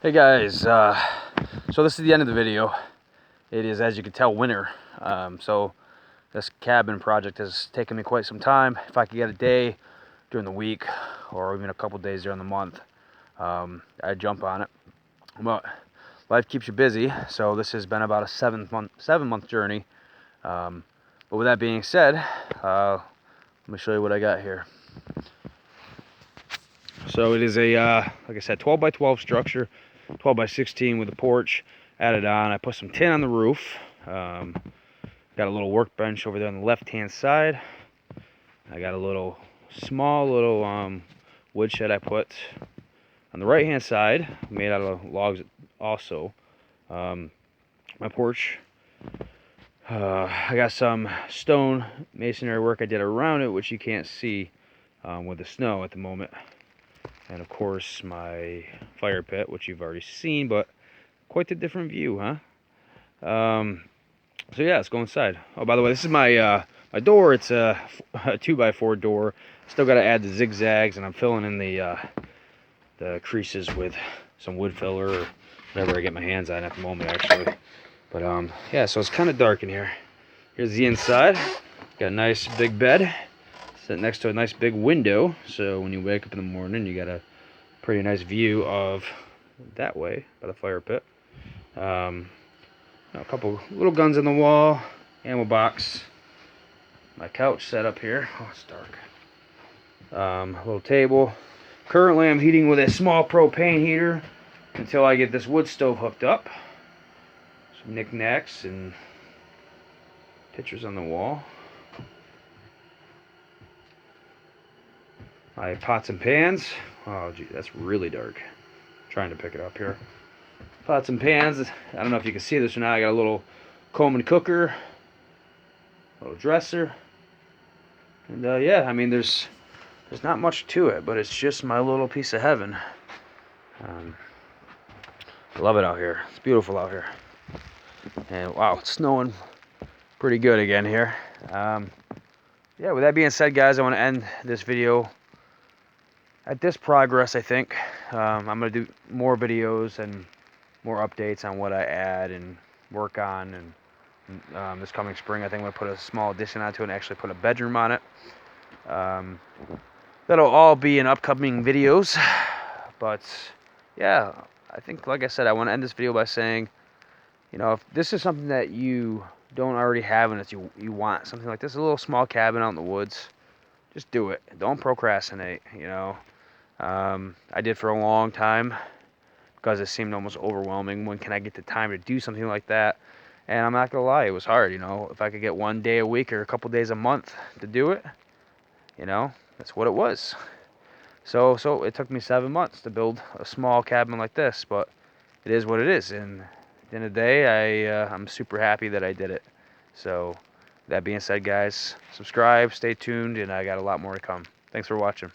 Hey guys, so this is the end of the video. It is, as you can tell, winter. So this cabin project has taken me quite some time. If I could get a day during the week or even a couple days during the month, I'd jump on it. But life keeps you busy, so this has been about a 7 month journey. But with that being said, let me show you what I got here. So it is a, like I said, 12 by 12 structure, 12 by 16 with a porch added on. I put some tin on the roof. Got a little workbench over there on the left hand side. I got a small little wood shed I put on the right hand side, made out of logs also. My porch, I got some stone masonry work I did around it, which you can't see with the snow at the moment. And of course my fire pit, which you've already seen, but quite a different view, huh? So yeah, let's go inside. Oh, by the way, this is my my door. It's a 2x4 door. Still got to add the zigzags, and I'm filling in the creases with some wood filler or whatever I get my hands on at the moment, actually. But yeah, so it's kind of dark in here. Here's the inside. Got a nice big bed sitting next to a nice big window, so when you wake up in the morning, you got a pretty nice view of that way by the fire pit. A couple little guns on the wall, ammo box, my couch set up here. Oh, it's dark. A little table. Currently, I'm heating with a small propane heater until I get this wood stove hooked up. Some knickknacks and pictures on the wall. My pots and pans. Oh, gee, that's really dark. I'm trying to pick it up here. Pots and pans. I don't know if you can see this or not. I got a little Coleman cooker, a little dresser, and yeah, I mean there's not much to it, but it's just my little piece of heaven. I love it out here. It's beautiful out here, and wow, it's snowing pretty good again here. Yeah, with that being said, guys, I want to end this video at this progress. I think I'm gonna do more videos and more updates on what I add and work on, and this coming spring I think I'm going to put a small addition onto it and actually put a bedroom on it. That'll all be in upcoming videos, but yeah, I think, like I said, I want to end this video by saying, you know, if this is something that you don't already have and that you want something like this, a little small cabin out in the woods, just do it. Don't procrastinate, you know. I did for a long time, because it seemed almost overwhelming. When can I get the time to do something like that? And I'm not gonna lie, it was hard, you know. If I could get one day a week or a couple days a month to do it, you know, that's what it was. So it took me 7 months to build a small cabin like this, but it is what it is. And at the end of the day, I'm super happy that I did it. So that being said, guys, subscribe, stay tuned, and I got a lot more to come. Thanks for watching.